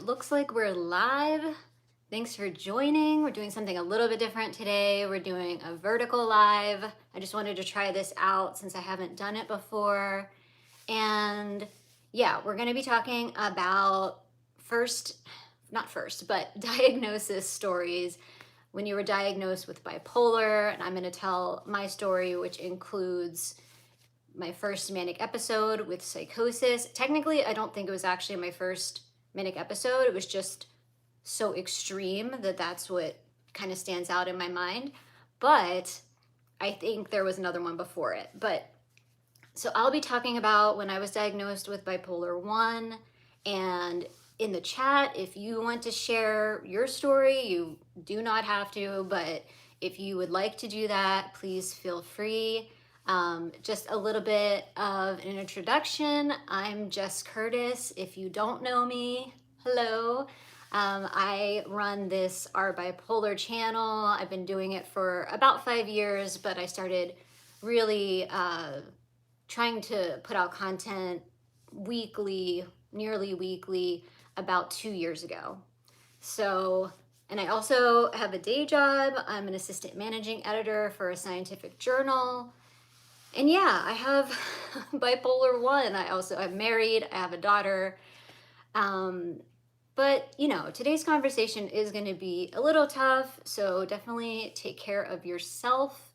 It looks like we're live. Thanks for joining. We're doing something a little bit different today. We're doing a vertical live. I just wanted to try this out since I haven't done it before. And yeah, we're going to be talking about but diagnosis stories when you were diagnosed with bipolar. And I'm going to tell my story, which includes my first manic episode with psychosis. Technically, I don't think it was actually my first manic episode. It was just so extreme that that's what kind of stands out in my mind. But I think there was another one before it. But so I'll be talking about when I was diagnosed with bipolar 1. And in the chat, if you want to share your story, you do not have to, but if you would like to do that, please feel free. Just a little bit of an introduction. I'm Jess Curtis. If you don't know me, hello. I run this Our Bipolar channel. I've been doing it for about 5 years, but I started really trying to put out content weekly, nearly weekly, about 2 years ago. So, and I also have a day job. I'm an assistant managing editor for a scientific journal. And yeah, I have bipolar 1. I'm married, I have a daughter. But you know, today's conversation is going to be a little tough, so definitely take care of yourself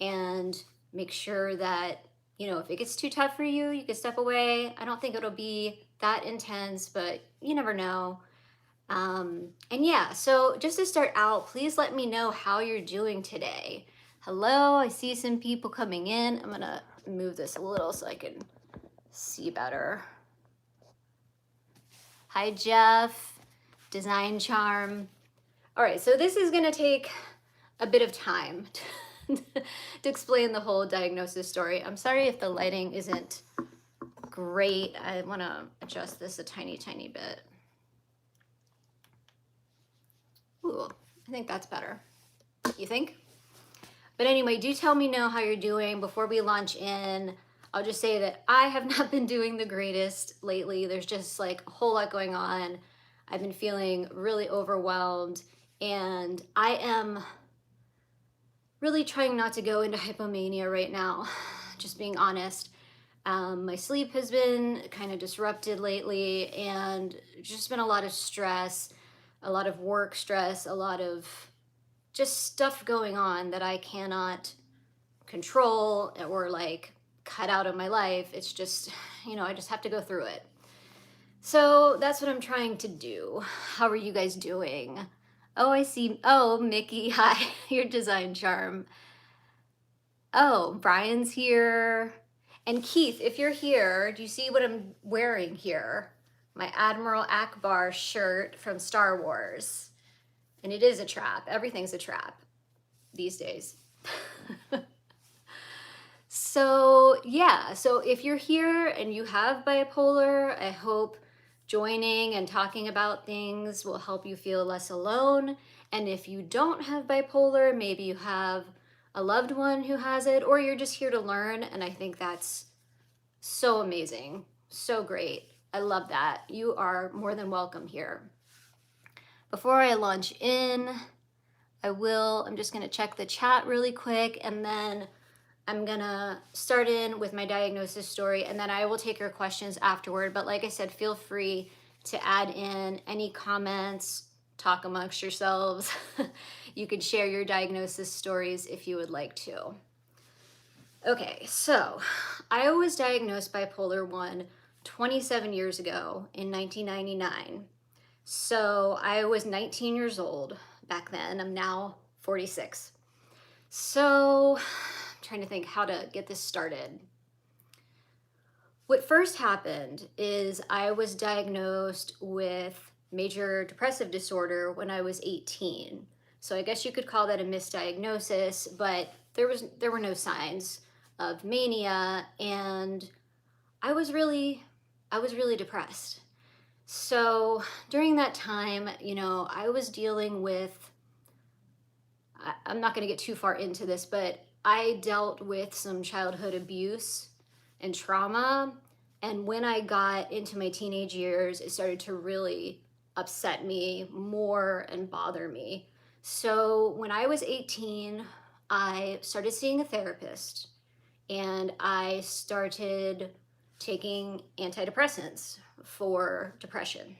and make sure that, you know, if it gets too tough for you, you can step away. I don't think it'll be that intense, but you never know. And yeah, so just to start out, please let me know how you're doing today. Hello, I see some people coming in. I'm gonna move this a little so I can see better. Hi, Jeff, Design Charm. All right, so this is gonna take a bit of time to explain the whole diagnosis story. I'm sorry if the lighting isn't great. I wanna adjust this a tiny, tiny bit. Ooh, I think that's better. You think? But anyway, do tell me know how you're doing. Before we launch in, I'll just say that I have not been doing the greatest lately. There's just like a whole lot going on. I've been feeling really overwhelmed, and I am really trying not to go into hypomania right now, just being honest. My sleep has been kind of disrupted lately, and just been a lot of stress, a lot of work stress, a lot of just stuff going on that I cannot control or like cut out of my life. It's just, you know, I just have to go through it. So that's what I'm trying to do. How are you guys doing? Oh, I see. Oh, Mickey, hi, your Design Charm. Oh, Brian's here. And Keith, if you're here, do you see what I'm wearing here? My Admiral Akbar shirt from Star Wars. And it is a trap. Everything's a trap these days. So yeah, so if you're here and you have bipolar, I hope joining and talking about things will help you feel less alone. And if you don't have bipolar, maybe you have a loved one who has it, or you're just here to learn. And I think that's so amazing, so great. I love that. You are more than welcome here. Before I launch in, I'm just gonna check the chat really quick, and then I'm gonna start in with my diagnosis story, and then I will take your questions afterward. But like I said, feel free to add in any comments, talk amongst yourselves. You can share your diagnosis stories if you would like to. Okay, so I was diagnosed bipolar 1 27 years ago in 1999. So I was 19 years old back then. I'm now 46. So I'm trying to think how to get this started. What first happened is I was diagnosed with major depressive disorder when I was 18. So I guess you could call that a misdiagnosis, but there were no signs of mania, and I was really depressed. So during that time, you know, I was dealing with, I'm not going to get too far into this, but I dealt with some childhood abuse and trauma. And when I got into my teenage years, it started to really upset me more and bother me. So when I was 18, I started seeing a therapist and I started taking antidepressants for depression.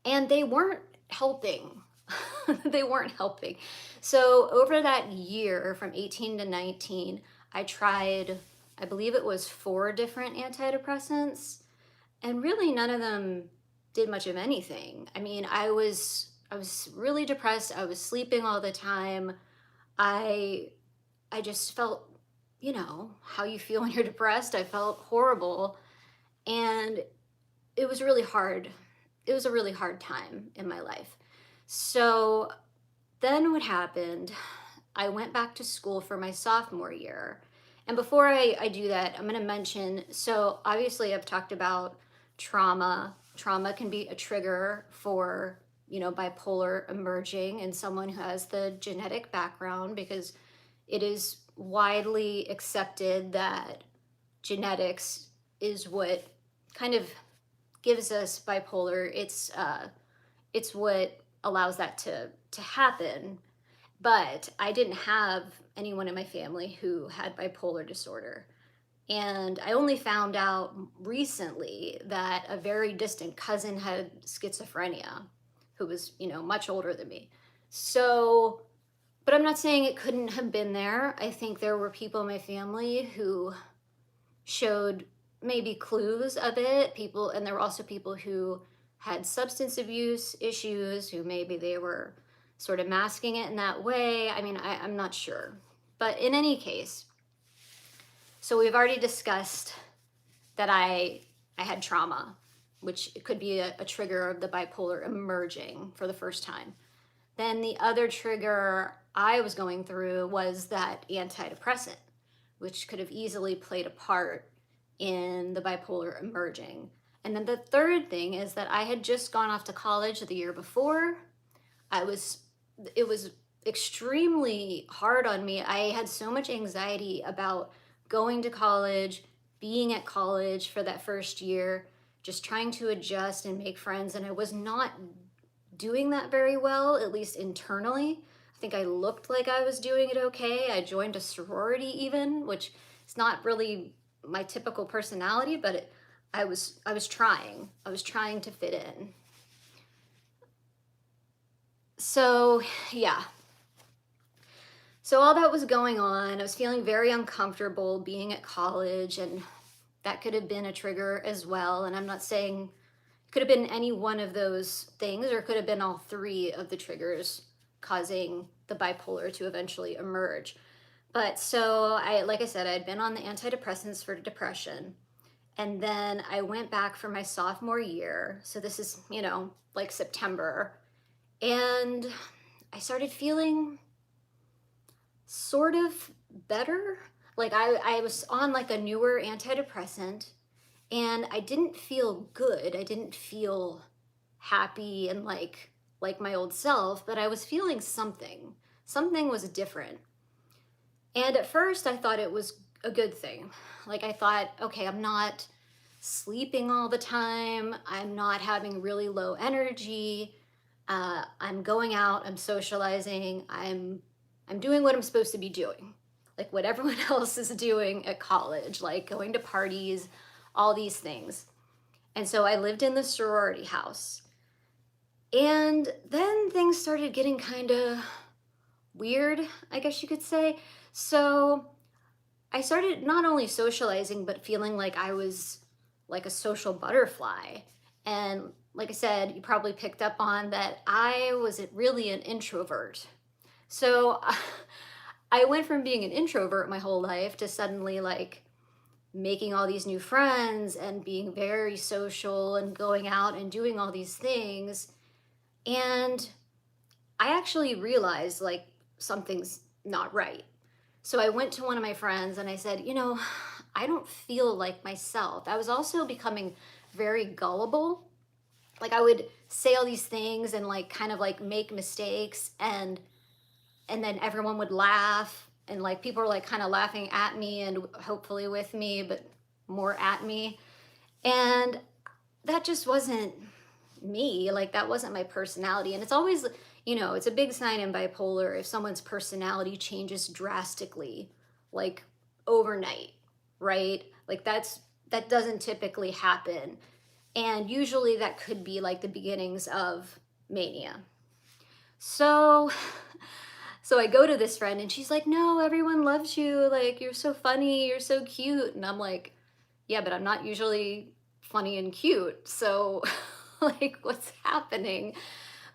And they weren't helping. They weren't helping. So over that year from 18 to 19, I tried, I believe it was 4 different antidepressants, and really none of them did much of anything. I mean, I was really depressed. I was sleeping all the time. I I just felt, how you feel when you're depressed. I felt horrible, and it was really hard. It was a really hard time in my life. So then what happened, I went back to school for my sophomore year. And before I do that, I'm going to mention, so obviously I've talked about trauma. Trauma can be a trigger for, bipolar emerging in someone who has the genetic background, because it is widely accepted that genetics is what kind of gives us bipolar. It's what allows that to happen. But I didn't have anyone in my family who had bipolar disorder. And I only found out recently that a very distant cousin had schizophrenia, who was, much older than me. So, but I'm not saying it couldn't have been there. I think there were people in my family who showed maybe clues of it, people, and there were also people who had substance abuse issues, who maybe they were sort of masking it in that way. I mean, I'm not sure. But in any case, so we've already discussed that I had trauma, which could be a trigger of the bipolar emerging for the first time. Then the other trigger I was going through was that antidepressant, which could have easily played a part in the bipolar emerging. And then the third thing is that I had just gone off to college the year before. It was extremely hard on me. I had so much anxiety about going to college, being at college for that first year, just trying to adjust and make friends. And I was not doing that very well, at least internally. I think I looked like I was doing it okay. I joined a sorority even, which is not really my typical personality, but I was trying. I was trying to fit in. So, yeah. So all that was going on. I was feeling very uncomfortable being at college, and that could have been a trigger as well. And I'm not saying it could have been any one of those things, or it could have been all 3 of the triggers causing the bipolar to eventually emerge. But so like I said, I had been on the antidepressants for depression. And then I went back for my sophomore year. So this is, like September. And I started feeling sort of better. Like I was on like a newer antidepressant, and I didn't feel good. I didn't feel happy and like my old self, but I was feeling something. Something was different. And at first I thought it was a good thing. Like I thought, okay, I'm not sleeping all the time. I'm not having really low energy. I'm going out, I'm socializing, I'm doing what I'm supposed to be doing, like what everyone else is doing at college, like going to parties, all these things. And so I lived in the sorority house. And then things started getting kind of weird, I guess you could say. So I started not only socializing, but feeling like I was like a social butterfly. And like I said, you probably picked up on that I was really an introvert. So I went from being an introvert my whole life to suddenly like making all these new friends and being very social and going out and doing all these things. And I actually realized like something's not right. So I went to one of my friends and I said, I don't feel like myself. I was also becoming very gullible. Like I would say all these things and like kind of like make mistakes, and then everyone would laugh, and like people were like kind of laughing at me and hopefully with me, but more at me. And that just wasn't me. Like, that wasn't my personality. And it's always, it's a big sign in bipolar if someone's personality changes drastically, like overnight, right? Like, that doesn't typically happen. And usually that could be like the beginnings of mania. So I go to this friend and she's like, "No, everyone loves you. Like, you're so funny, you're so cute." And I'm like, "Yeah, but I'm not usually funny and cute. So like, what's happening?"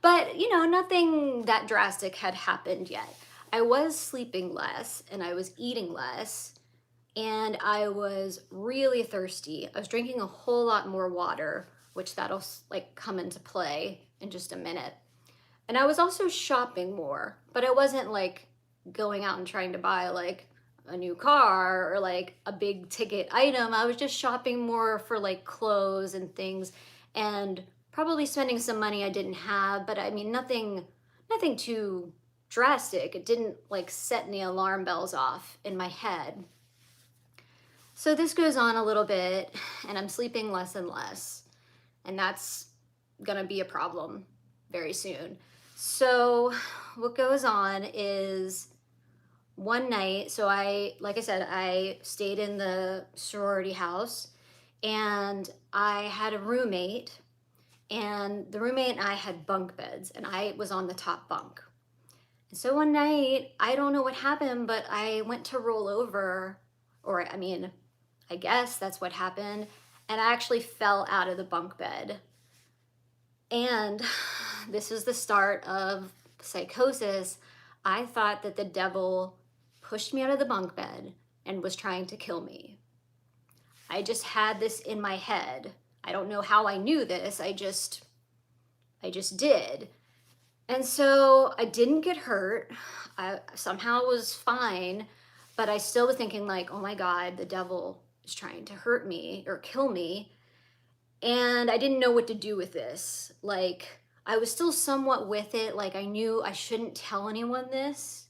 But, nothing that drastic had happened yet. I was sleeping less and I was eating less and I was really thirsty. I was drinking a whole lot more water, which that'll like come into play in just a minute. And I was also shopping more, but I wasn't like going out and trying to buy like a new car or like a big ticket item. I was just shopping more for like clothes and things and probably spending some money I didn't have, but I mean nothing too drastic. It didn't like set any alarm bells off in my head. So this goes on a little bit and I'm sleeping less and less, and that's gonna be a problem very soon. So what goes on is one night, so like I said, I stayed in the sorority house and I had a roommate, and the roommate and I had bunk beds and I was on the top bunk. And so one night, I don't know what happened, but I went to roll over, or I mean, I guess that's what happened, and I actually fell out of the bunk bed. And this was the start of psychosis. I thought that the devil pushed me out of the bunk bed and was trying to kill me. I just had this in my head. I don't know how I knew this. I just did. And so I didn't get hurt. I somehow was fine, but I still was thinking like, oh my God, the devil is trying to hurt me or kill me. And I didn't know what to do with this. Like, I was still somewhat with it. Like, I knew I shouldn't tell anyone this.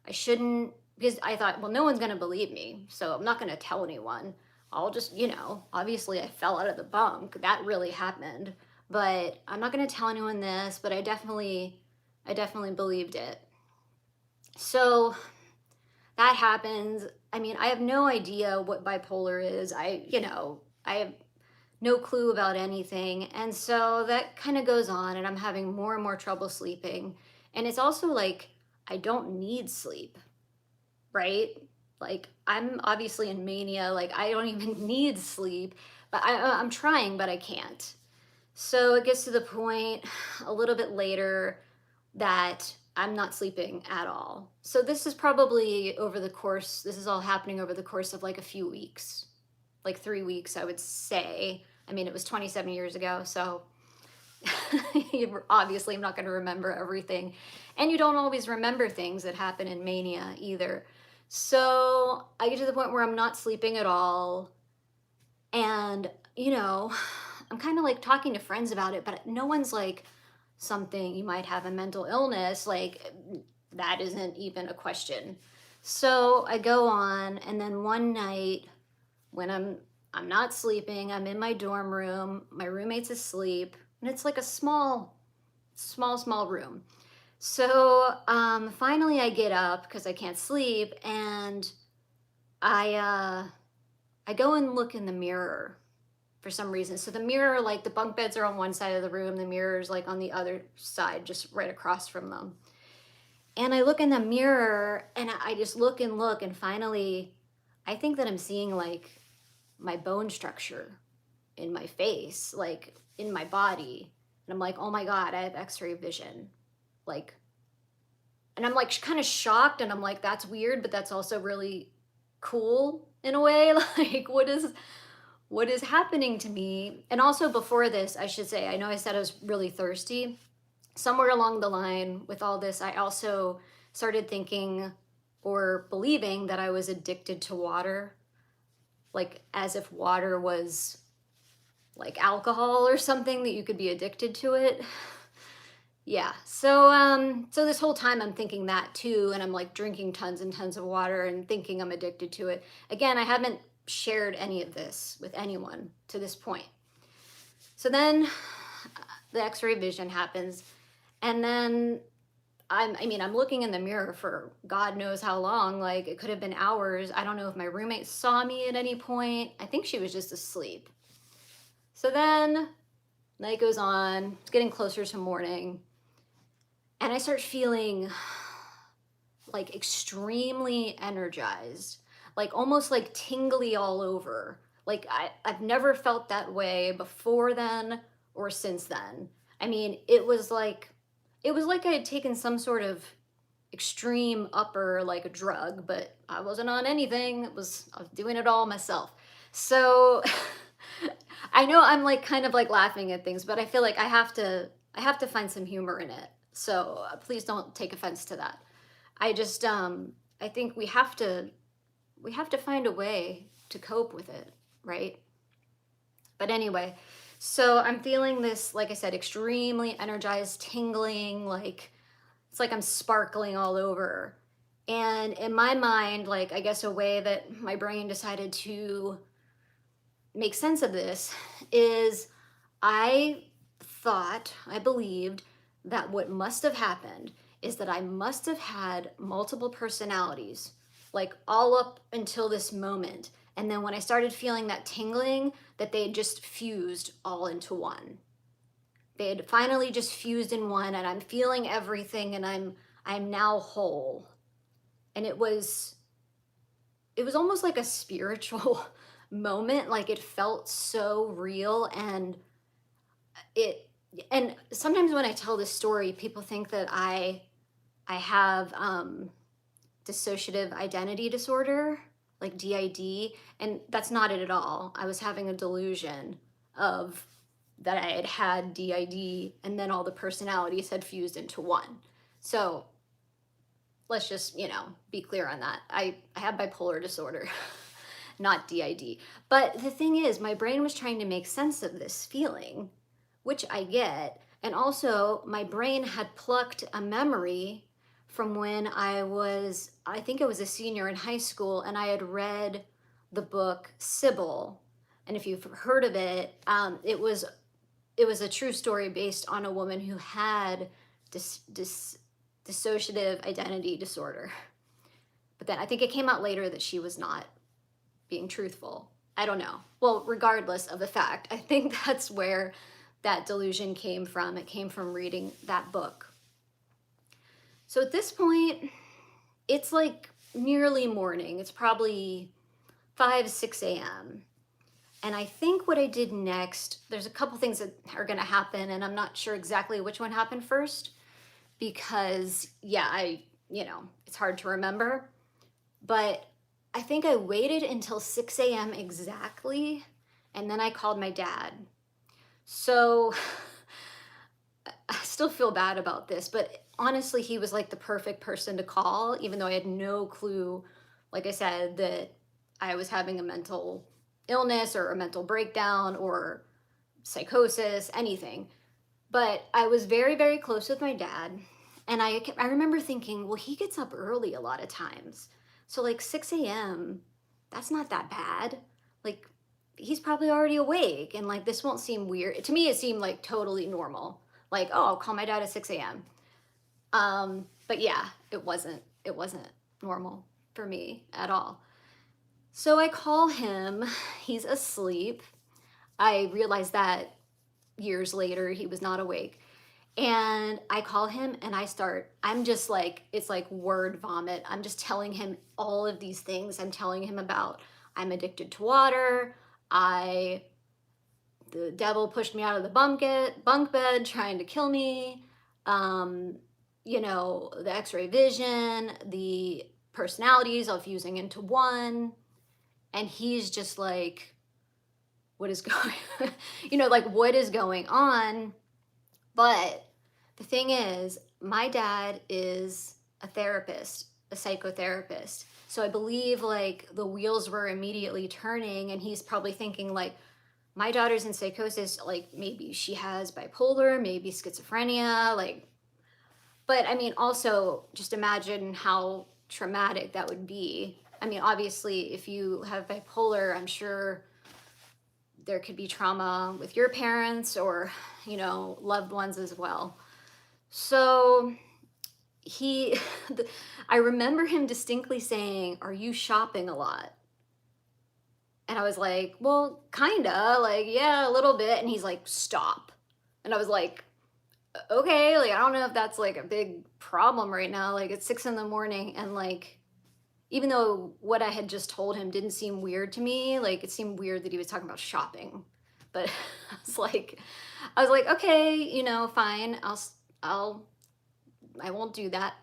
I shouldn't, because I thought, well, no one's going to believe me, so I'm not going to tell anyone. I'll just, obviously I fell out of the bunk. That really happened. But I'm not going to tell anyone this, but I definitely believed it. So that happens. I mean, I have no idea what bipolar is. I have no clue about anything. And so that kind of goes on, and I'm having more and more trouble sleeping. And it's also like, I don't need sleep, right? Like, I'm obviously in mania, like I don't even need sleep, but I'm trying, but I can't. So it gets to the point a little bit later that I'm not sleeping at all. So this is probably this is all happening over the course of like a few weeks, like 3 weeks, I would say. I mean, it was 27 years ago, so obviously I'm not going to remember everything. And you don't always remember things that happen in mania either. So I get to the point where I'm not sleeping at all. And, I'm kind of like talking to friends about it, but no one's like, something, you might have a mental illness. Like, that isn't even a question. So I go on, and then one night when I'm not sleeping, I'm in my dorm room, my roommate's asleep, and it's like a small room. So finally I get up because I can't sleep, and I go and look in the mirror for some reason. So the mirror, like the bunk beds are on one side of the room, the mirror's like on the other side, just right across from them. And I look in the mirror and I just look, and finally I think that I'm seeing like my bone structure in my face, like in my body. And I'm like, oh my God, I have x-ray vision. Like, and I'm like kind of shocked, and I'm like, that's weird, but that's also really cool in a way. Like, what is happening to me? And also before this, I should say, I know I said I was really thirsty. Somewhere along the line with all this, I also started thinking or believing that I was addicted to water, like as if water was like alcohol or something, that you could be addicted to it. Yeah, so this whole time I'm thinking that too, and I'm like drinking tons and tons of water and thinking I'm addicted to it. Again, I haven't shared any of this with anyone to this point. So then the x-ray vision happens. And then I'm looking in the mirror for God knows how long. Like, it could have been hours. I don't know if my roommate saw me at any point. I think she was just asleep. So then night goes on, it's getting closer to morning, and I start feeling like extremely energized, like almost like tingly all over. Like I've never felt that way before then or since then. I mean, it was like I had taken some sort of extreme upper like a drug, but I wasn't on anything. I was doing it all myself. So I know I'm like kind of like laughing at things, but I feel like I have to find some humor in it. So please don't take offense to that. I think we have to find a way to cope with it, right? But anyway, so I'm feeling this, like I said, extremely energized, tingling, like it's like I'm sparkling all over. And in my mind, like I guess a way that my brain decided to make sense of this is I I believed that what must have happened is that I must have had multiple personalities, like all up until this moment. And then when I started feeling that tingling, that they had just fused all into one. They had finally just fused in one, and I'm feeling everything, and I'm now whole. And it was almost like a spiritual moment. Like, it felt so real. It and sometimes when I tell this story, people think that I have dissociative identity disorder, like DID, and that's not it at all. I was having a delusion of that I had DID, and then all the personalities had fused into one. So let's just, be clear on that. I have bipolar disorder, not DID. But the thing is, my brain was trying to make sense of this feeling, which I get. And also, my brain had plucked a memory from when I think I was a senior in high school, and I had read the book Sybil. And if you've heard of it, it was a true story based on a woman who had dissociative identity disorder. But then I think it came out later that she was not being truthful. I don't know. Well, regardless of the fact, I think that's where that delusion came from. It came from reading that book. So at this point, it's like nearly morning. It's probably 5, 6 a.m. And I think what I did next, there's a couple things that are going to happen, and I'm not sure exactly which one happened first because, yeah, it's hard to remember. But I think I waited until 6 a.m. exactly, and then I called my dad. So I still feel bad about this, but honestly, he was like the perfect person to call, even though I had no clue, like I said, that I was having a mental illness or a mental breakdown or psychosis, anything. But I was very, very close with my dad. And I remember thinking, well, he gets up early a lot of times. So like 6 a.m., that's not that bad. Like, he's probably already awake, and like this won't seem weird. To me, it seemed like totally normal. Like, oh, I'll call my dad at 6 a.m. But yeah, it wasn't normal for me at all. So I call him, he's asleep. I realized that years later, he was not awake. And I call him and I'm just like, it's like word vomit. I'm just telling him all of these things. I'm telling him about, I'm addicted to water. The devil pushed me out of the bunk bed trying to kill me. The x-ray vision, the personalities all fusing into one. And he's just like, what is going, like what is going on? But the thing is, my dad is a therapist, a psychotherapist. So I believe like the wheels were immediately turning, and he's probably thinking like, my daughter's in psychosis, like maybe she has bipolar, maybe schizophrenia, like, but I mean, also just imagine how traumatic that would be. I mean, obviously, if you have bipolar, I'm sure there could be trauma with your parents or, you know, loved ones as well. So he, I remember him distinctly saying, "Are you shopping a lot?" And I was like, "Well, kinda, like, yeah, a little bit." And he's like, "Stop." And I was like, "Okay, like, I don't know if that's like a big problem right now. Like, it's 6 in the morning." And like, even though what I had just told him didn't seem weird to me, like, it seemed weird that he was talking about shopping. But I was like, "Okay, you know, fine. I won't do that."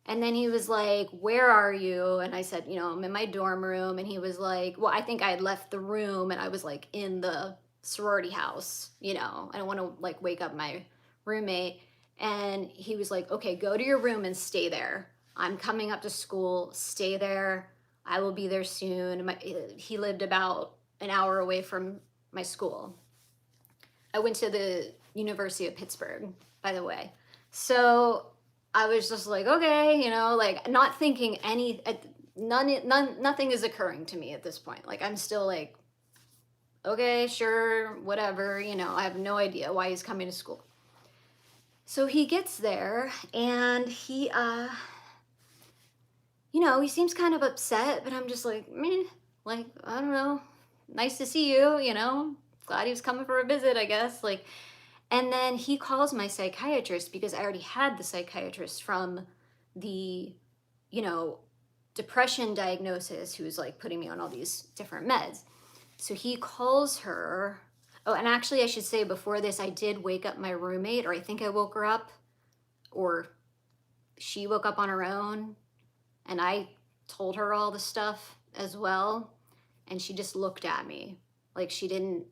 And then he was like, "Where are you?" And I said, "You know, I'm in my dorm room." And he was like, "Well, I think I had left the room and I was like in the sorority house, you know, I don't want to like wake up my roommate." And he was like, "Okay, go to your room and stay there. I'm coming up to school. Stay there. I will be there soon." He lived about an hour away from my school. I went to the University of Pittsburgh, by the way. So I was just like, okay, you know, like not thinking nothing is occurring to me at this point. Like I'm still like, okay, sure, whatever, you know, I have no idea why he's coming to school. So he gets there and you know, he seems kind of upset, but I'm just like, meh, like, I don't know. Nice to see you, you know. Glad he was coming for a visit, I guess. Like, and then he calls my psychiatrist because I already had the psychiatrist from the, you know, depression diagnosis who was like putting me on all these different meds. So he calls her. Oh, and actually, I should say before this, I did wake up my roommate, or I think I woke her up, or she woke up on her own. And I told her all the stuff as well. And she just looked at me like she didn't,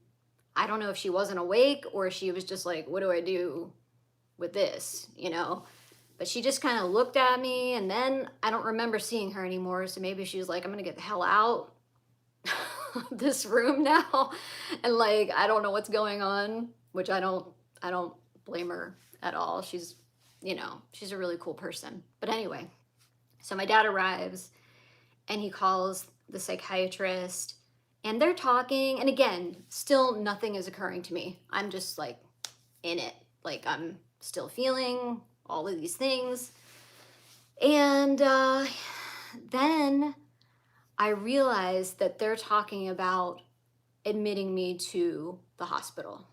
I don't know if she wasn't awake or she was just like, what do I do with this, you know? But she just kind of looked at me and then I don't remember seeing her anymore. So maybe she was like, I'm going to get the hell out of this room now. And like, I don't know what's going on, which I don't blame her at all. She's, you know, she's a really cool person. But anyway, so my dad arrives and he calls the psychiatrist and they're talking. And again, still nothing is occurring to me. I'm just like in it. Like I'm still feeling all of these things. And then I realized that they're talking about admitting me to the hospital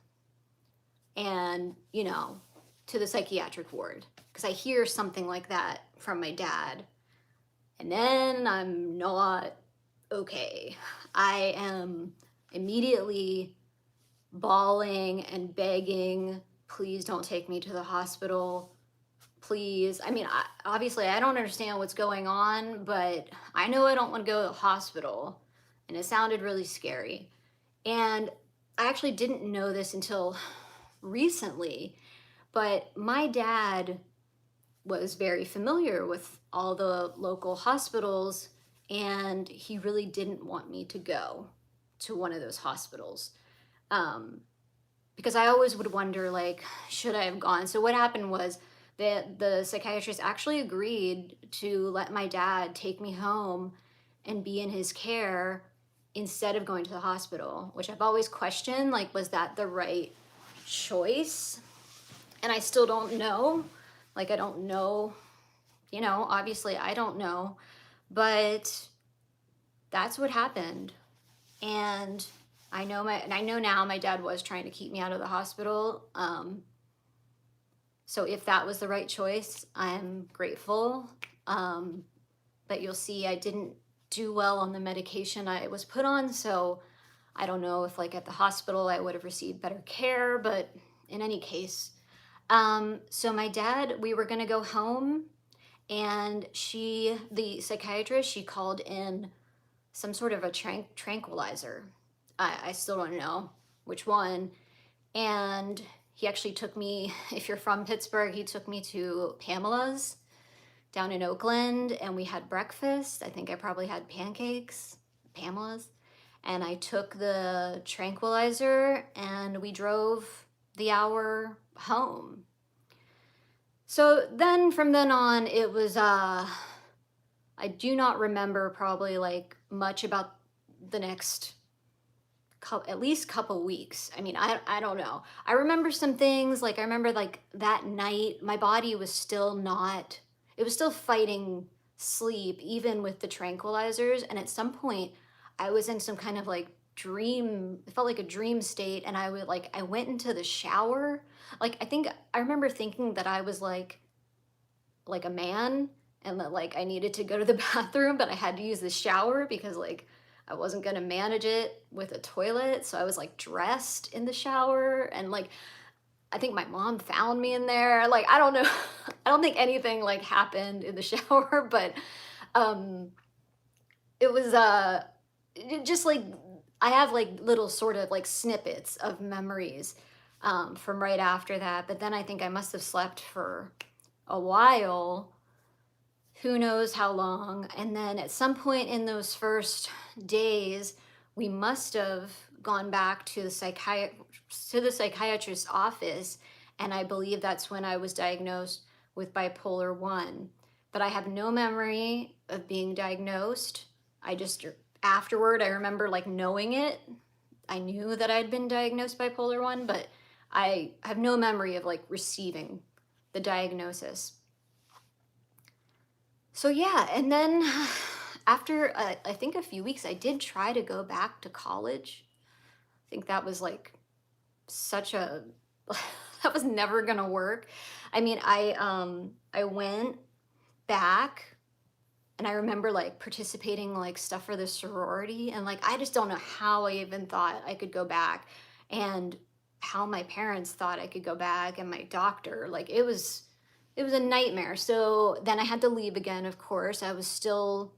and, you know, to the psychiatric ward. Because I hear something like that from my dad. And then I'm not okay. I am immediately bawling and begging, please don't take me to the hospital. Please. I mean, obviously, I don't understand what's going on, but I know I don't want to go to the hospital. And it sounded really scary. And I actually didn't know this until recently, but my dad was very familiar with all the local hospitals, and he really didn't want me to go to one of those hospitals. Because I always would wonder, like, should I have gone? So what happened was that the psychiatrist actually agreed to let my dad take me home and be in his care instead of going to the hospital, which I've always questioned, like, was that the right choice? And I still don't know. Like, I don't know, you know, obviously I don't know, but that's what happened. And I know now my dad was trying to keep me out of the hospital. So if that was the right choice, I'm grateful. But you'll see I didn't do well on the medication I was put on. So I don't know if like at the hospital I would have received better care, but in any case, so my dad, we were gonna go home and the psychiatrist, she called in some sort of a tranquilizer. I still don't know which one. And he actually took me, if you're from Pittsburgh, he took me to Pamela's down in Oakland and we had breakfast. I think I probably had pancakes, Pamela's. And I took the tranquilizer and we drove the hour home. So then from then on, it was, I do not remember probably like much about the next at least couple weeks. I mean, I don't know. I remember some things, like I remember like that night, my body was still not, it was still fighting sleep, even with the tranquilizers. And at some point, I was in some kind of like dream, it felt like a dream state. And I went into the shower. Like, I think I remember thinking that I was like a man and that like I needed to go to the bathroom, but I had to use the shower because like I wasn't gonna manage it with a toilet. So I was like dressed in the shower and like I think my mom found me in there. Like I don't know. I don't think anything like happened in the shower, but um it was just like I have like little sort of like snippets of memories from right after that. But then I think I must have slept for a while, who knows how long. And then at some point in those first days, we must have gone back to the psychiatrist's office. And I believe that's when I was diagnosed with bipolar 1. But I have no memory of being diagnosed. I just, afterward, I remember like knowing it. I knew that I'd been diagnosed bipolar 1, but I have no memory of like receiving the diagnosis. So yeah, and then after I think a few weeks, I did try to go back to college. I think that was like such a that was never gonna work. I mean, I went back and I remember like participating like stuff for the sorority and like I just don't know how I even thought I could go back and how my parents thought I could go back and my doctor. Like it was a nightmare. So then I had to leave again, of course. I was still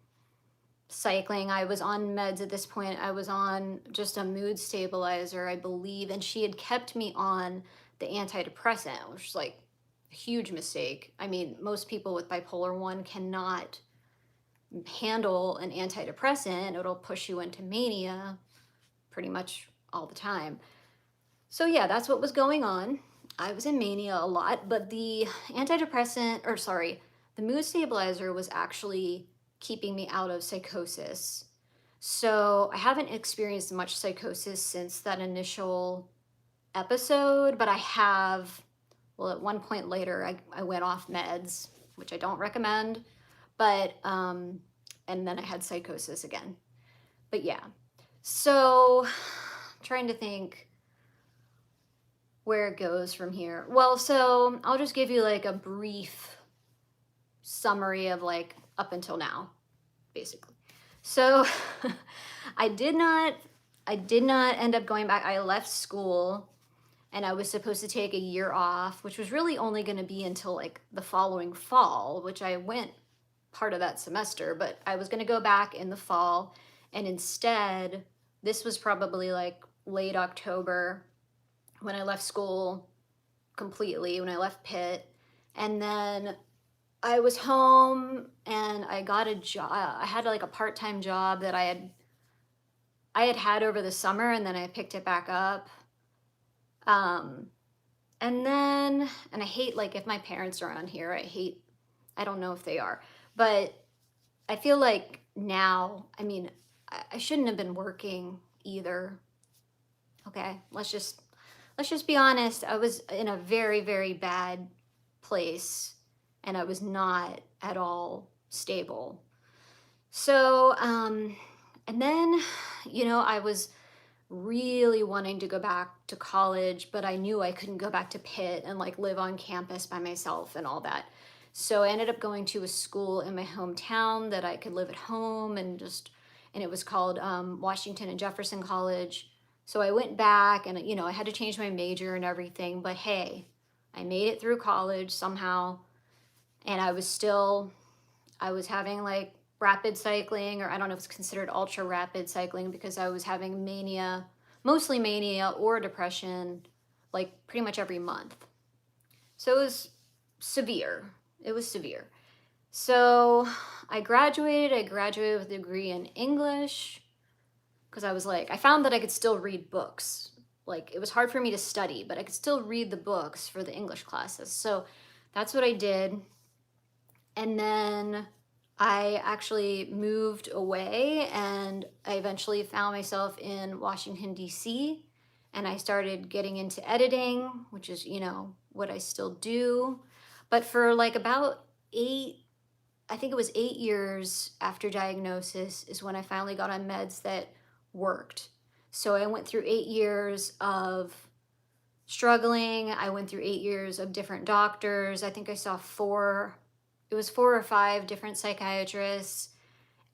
cycling. I was on meds at this point. I was on just a mood stabilizer, I believe, and she had kept me on the antidepressant, which is like a huge mistake. I mean, most people with bipolar 1 cannot handle an antidepressant. It'll push you into mania pretty much all the time. So yeah, that's what was going on. I was in mania a lot, but the the mood stabilizer was actually keeping me out of psychosis. So I haven't experienced much psychosis since that initial episode, but I have, well, at one point later, I went off meds, which I don't recommend, but, and then I had psychosis again. But yeah, so trying to think where it goes from here. Well, so I'll just give you like a brief summary of like up until now, basically. So I did not end up going back. I left school and I was supposed to take a year off, which was really only going to be until like the following fall, which I went part of that semester, but I was going to go back in the fall. And instead, this was probably like late October when I left school completely, when I left Pitt. And then I was home and I got a job. I had like a part-time job that I had over the summer, and then I picked it back up. And I hate, like, if my parents are on here, I don't know if they are, but I feel like now, I mean, I shouldn't have been working either. Okay, let's just be honest. I was in a very, very bad place and I was not at all stable. So, and then, I was really wanting to go back to college, but I knew I couldn't go back to Pitt and like live on campus by myself and all that. So I ended up going to a school in my hometown that I could live at home and it was called Washington and Jefferson College. So I went back and, I had to change my major and everything, but hey, I made it through college somehow. And I was having like rapid cycling, or I don't know if it's considered ultra rapid cycling, because I was having mania, mostly mania or depression, like pretty much every month. So it was severe. So I graduated with a degree in English because I found that I could still read books. Like, it was hard for me to study, but I could still read the books for the English classes. So that's what I did. And then I actually moved away and I eventually found myself in Washington, D.C. And I started getting into editing, which is, what I still do. But for like about I think it was 8 years after diagnosis is when I finally got on meds that worked. So I went through 8 years of struggling. I went through 8 years of different doctors. I think I saw it was 4 or 5 different psychiatrists.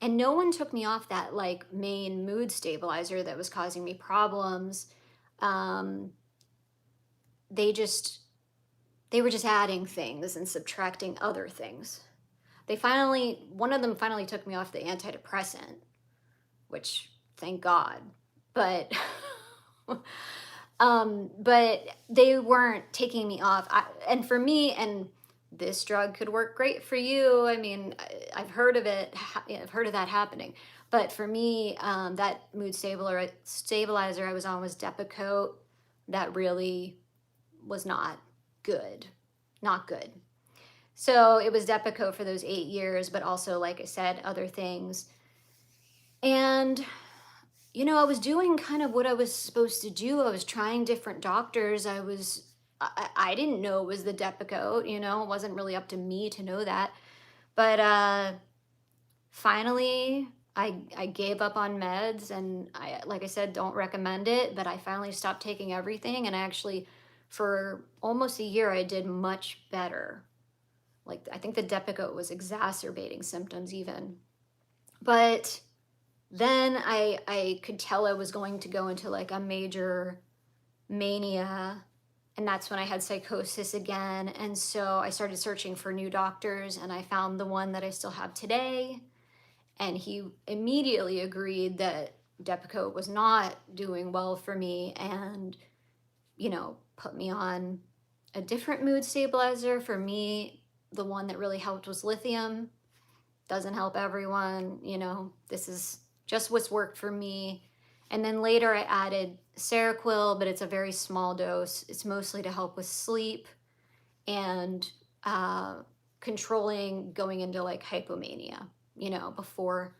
And no one took me off that like main mood stabilizer that was causing me problems. Um, they just, they were just adding things and subtracting other things. One of them finally took me off the antidepressant, which thank God. But but they weren't taking me off. And for me, and this drug could work great for you. I mean, I've heard of it. I've heard of that happening. But for me, that mood stabilizer I was on was Depakote. That really was not good. Not good. So it was Depakote for those 8 years, but also, like I said, other things. And I was doing kind of what I was supposed to do. I was trying different doctors. I didn't know it was the Depakote, it wasn't really up to me to know that. But finally, I gave up on meds, and like I said, don't recommend it, but I finally stopped taking everything. And I actually, for almost a year, I did much better. Like, I think the Depakote was exacerbating symptoms even. But then I could tell I was going to go into like a major mania, and that's when I had psychosis again. And so I started searching for new doctors, and I found the one that I still have today. And he immediately agreed that Depakote was not doing well for me, and put me on a different mood stabilizer. For me, the one that really helped was lithium. Doesn't help everyone, this is just what's worked for me. And then later I added Seroquel, but it's a very small dose. It's mostly to help with sleep and controlling going into like hypomania, before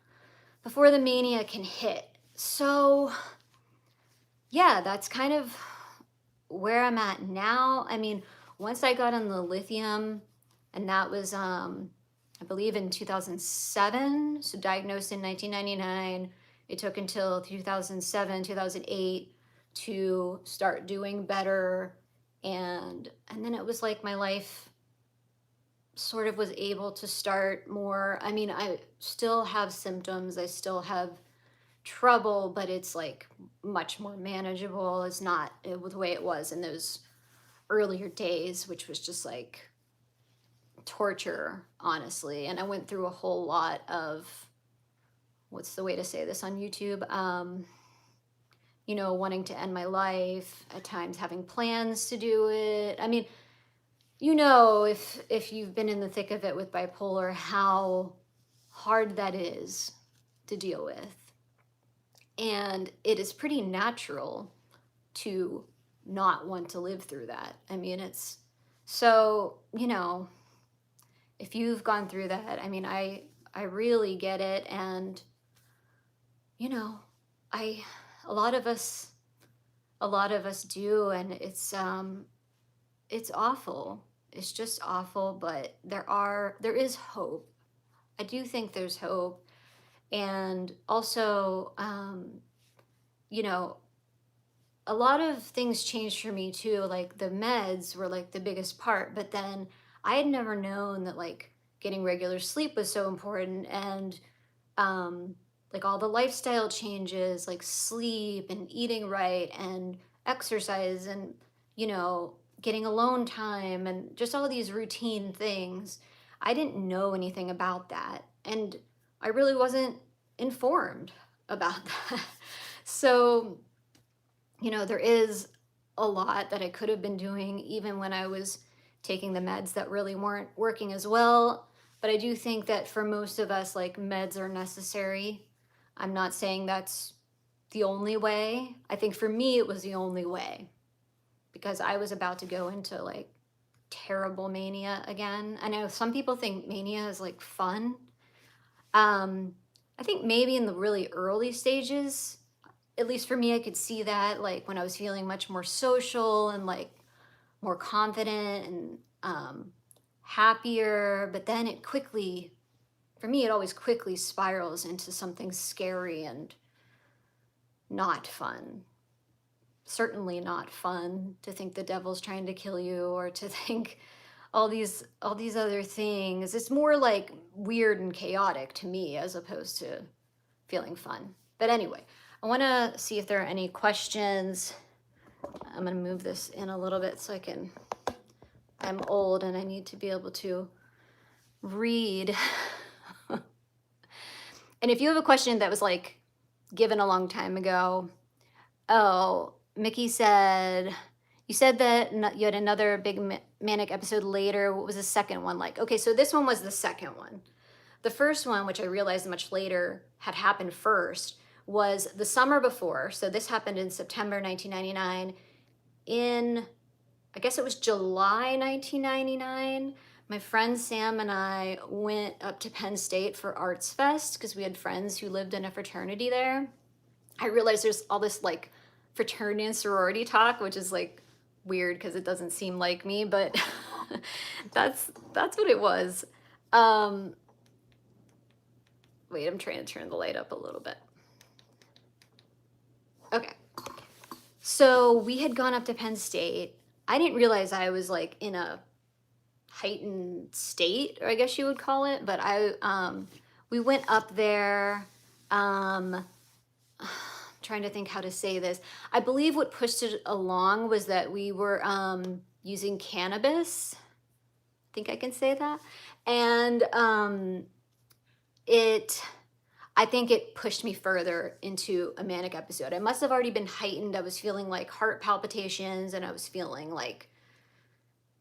the mania can hit. So yeah, that's kind of where I'm at now. I mean, once I got on the lithium, and that was I believe in 2007, so diagnosed in 1999. It took until 2007, 2008 to start doing better. And then it was like my life sort of was able to start more. I mean, I still have symptoms, I still have trouble, but it's like much more manageable. It's not the way it was in those earlier days, which was just like torture, honestly. And I went through a whole lot of, what's the way to say this on YouTube, wanting to end my life, at times having plans to do it. I mean, if you've been in the thick of it with bipolar, how hard that is to deal with. And it is pretty natural to not want to live through that. I mean, it's so, if you've gone through that, I mean, I really get it. And, I, a lot of us do. And it's awful. It's just awful, but there is hope. I do think there's hope. And also, a lot of things changed for me too. Like the meds were like the biggest part, but then I had never known that like getting regular sleep was so important. And like all the lifestyle changes, like sleep and eating right and exercise and, getting alone time and just all these routine things. I didn't know anything about that. And I really wasn't informed about that. So, there is a lot that I could have been doing even when I was taking the meds that really weren't working as well. But I do think that for most of us, like, meds are necessary. I'm not saying that's the only way. I think for me, it was the only way because I was about to go into like terrible mania again. I know some people think mania is like fun. I think maybe in the really early stages, at least for me, I could see that like when I was feeling much more social and like more confident and happier. But then it quickly, for me, it always quickly spirals into something scary and not fun. Certainly not fun to think the devil's trying to kill you or to think all these other things. It's more like weird and chaotic to me as opposed to feeling fun. But anyway, I want to see if there are any questions. I'm going to move this in a little bit so I'm old and I need to be able to read. And if you have a question that was like given a long time ago, oh, Mickey said, you said that you had another big manic episode later. What was the second one like? Okay, so this one was the second one. The first one, which I realized much later had happened first, was the summer before. So this happened in September 1999. In, I guess it was July 1999, my friend Sam and I went up to Penn State for Arts Fest because we had friends who lived in a fraternity there. I realized there's all this like fraternity and sorority talk, which is like weird because it doesn't seem like me, but that's what it was. Wait, I'm trying to turn the light up a little bit. Okay. So we had gone up to Penn State. I didn't realize I was like in a heightened state, or I guess you would call it, but we went up there. Trying to think how to say this. I believe what pushed it along was that we were using cannabis. I think I can say that. And I think it pushed me further into a manic episode. I must have already been heightened. I was feeling like heart palpitations and I was feeling like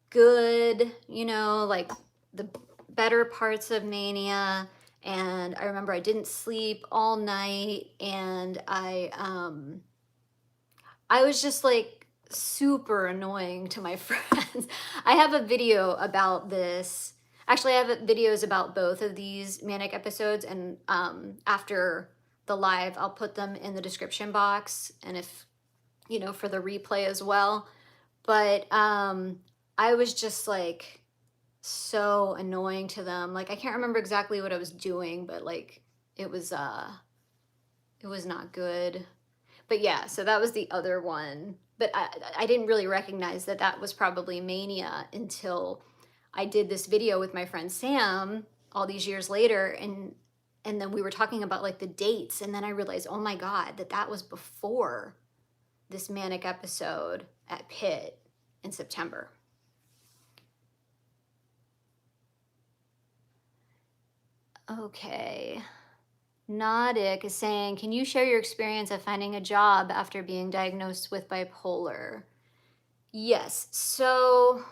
good, like the better parts of mania. And I remember I didn't sleep all night and I was just like super annoying to my friends. I have a video about this. Actually, I have videos about both of these manic episodes, and after the live, I'll put them in the description box, and if, for the replay as well. But I was just like so annoying to them. Like, I can't remember exactly what I was doing, but like it was not good. But yeah, so that was the other one. But I didn't really recognize that that was probably mania until I did this video with my friend Sam all these years later, and then we were talking about like the dates, and then I realized, oh my God, that was before this manic episode at Pitt in September. Okay. Nodic is saying, can you share your experience of finding a job after being diagnosed with bipolar? Yes. So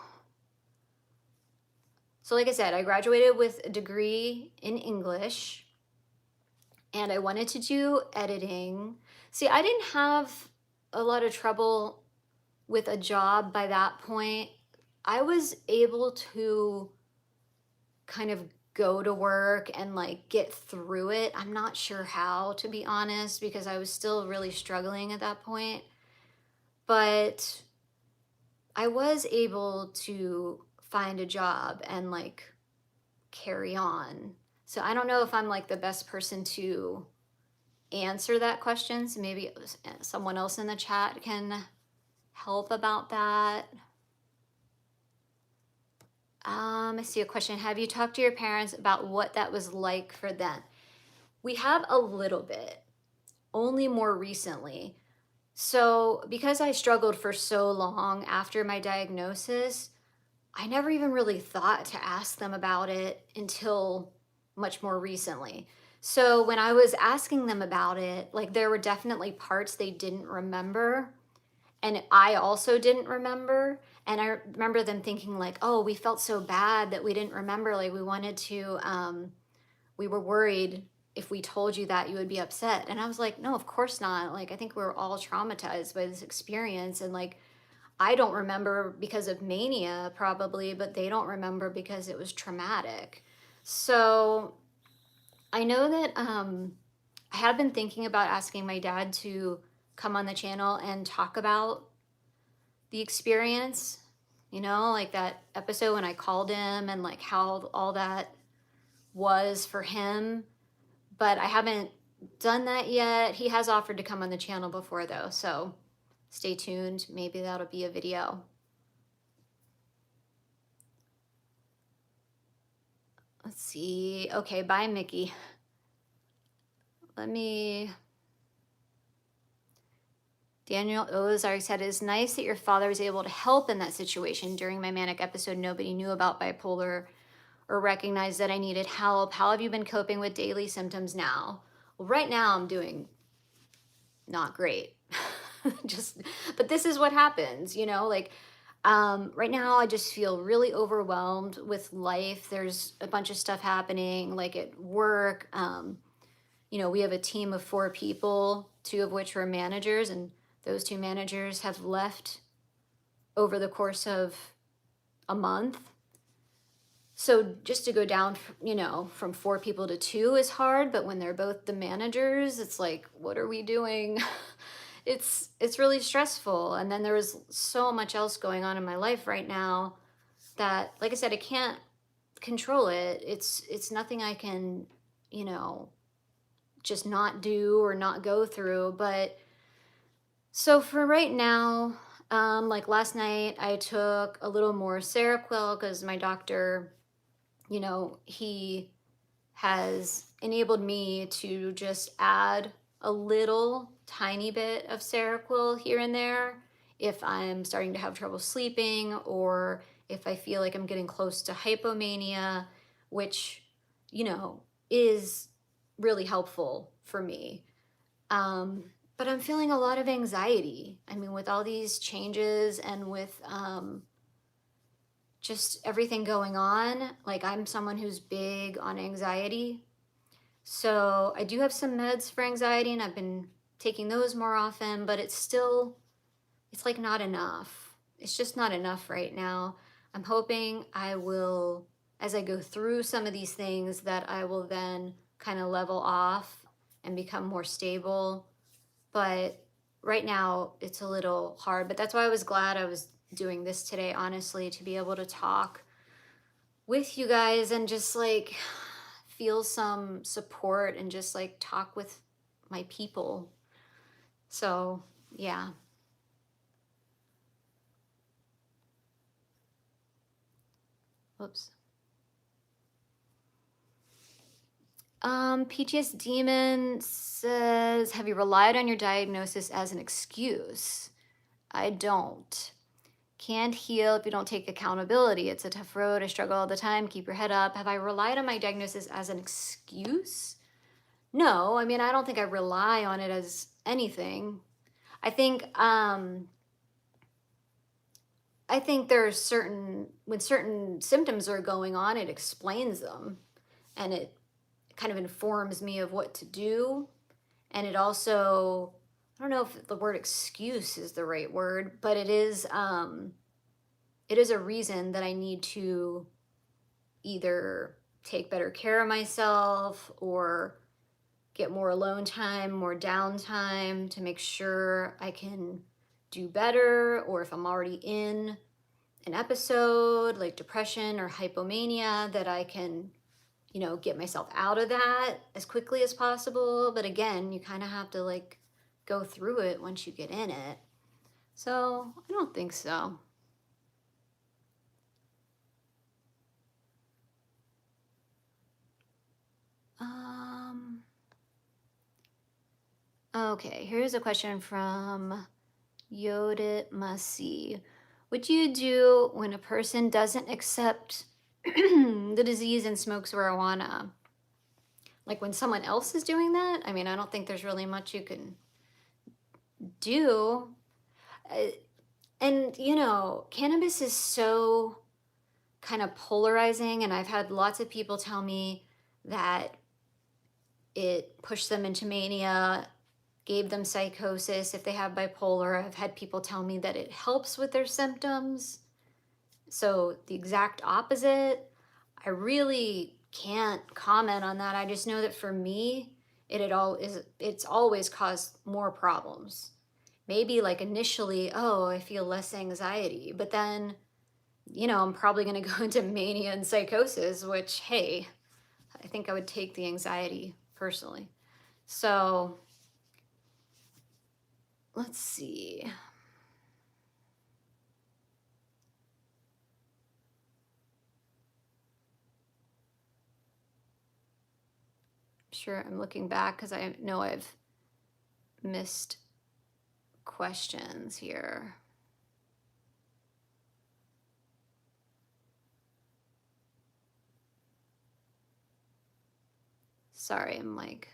like I said, I graduated with a degree in English and I wanted to do editing. See, I didn't have a lot of trouble with a job by that point. I was able to kind of go to work and like get through it. I'm not sure how, to be honest, because I was still really struggling at that point. But I was able to find a job and like carry on. So I don't know if I'm like the best person to answer that question. So maybe someone else in the chat can help about that. I see a question. Have you talked to your parents about what that was like for them? We have a little bit, only more recently. So because I struggled for so long after my diagnosis, I never even really thought to ask them about it until much more recently. So when I was asking them about it, like there were definitely parts they didn't remember. And I also didn't remember. And I remember them thinking like, oh, we felt so bad that we didn't remember. Like we wanted to, we were worried if we told you that you would be upset. And I was like, no, of course not. Like, I think we're all traumatized by this experience. And like, I don't remember because of mania probably, but they don't remember because it was traumatic. So I know that I have been thinking about asking my dad to come on the channel and talk about the experience, like that episode when I called him and like how all that was for him. But I haven't done that yet. He has offered to come on the channel before though, so stay tuned. Maybe that'll be a video. Let's see. Okay, bye, Mickey. Daniel Ozark said, it's nice that your father was able to help in that situation. During my manic episode, nobody knew about bipolar or recognized that I needed help. How have you been coping with daily symptoms now? Well, right now I'm doing not great. But this is what happens, right now I just feel really overwhelmed with life. There's a bunch of stuff happening, like at work. We have a team of 4 people, 2 of which were managers, and those 2 managers have left over the course of a month. So just to go down, from 4 people to 2 is hard, but when they're both the managers, it's like, what are we doing? It's really stressful. And then there was so much else going on in my life right now that, like I said, I can't control it. It's nothing I can, just not do or not go through. But so for right now, like last night, I took a little more Seroquel because my doctor, he has enabled me to just add a little tiny bit of Seroquel here and there if I'm starting to have trouble sleeping or if I feel like I'm getting close to hypomania, which, is really helpful for me. But I'm feeling a lot of anxiety. I mean, with all these changes and with just everything going on, like I'm someone who's big on anxiety. So I do have some meds for anxiety and I've been taking those more often, but it's like not enough. It's just not enough right now. I'm hoping I will, as I go through some of these things, that I will then kind of level off and become more stable. But right now it's a little hard, but that's why I was glad I was doing this today, honestly, to be able to talk with you guys and just like feel some support and just like talk with my people. So yeah. Whoops. PTS Demon says, have you relied on your diagnosis as an excuse? I don't. Can't heal if you don't take accountability. It's a tough road. I struggle all the time. Keep your head up. Have I relied on my diagnosis as an excuse? No, I mean, I don't think I rely on it as anything. I think there are when certain symptoms are going on, it explains them and it kind of informs me of what to do. And it also, I don't know if the word excuse is the right word, but it is a reason that I need to either take better care of myself or get more alone time, more downtime to make sure I can do better, or if I'm already in an episode like depression or hypomania, that I can get myself out of that as quickly as possible. But again, you kind of have to like go through it once you get in it. So I don't think so. Okay, here's a question from Yodit Masi. What do you do when a person doesn't accept the disease and smokes marijuana? Like when someone else is doing that? I mean, I don't think there's really much you can do. And, cannabis is so kind of polarizing, and I've had lots of people tell me that it pushed them into mania, gave them psychosis if they have bipolar. I've had people tell me that it helps with their symptoms. So the exact opposite. I really can't comment on that. I just know that for me, it's always caused more problems. Maybe like initially, oh, I feel less anxiety, but then, I'm probably going to go into mania and psychosis, which, hey, I think I would take the anxiety personally. So let's see. Sure, I'm looking back because I know I've missed questions here. Sorry, I'm like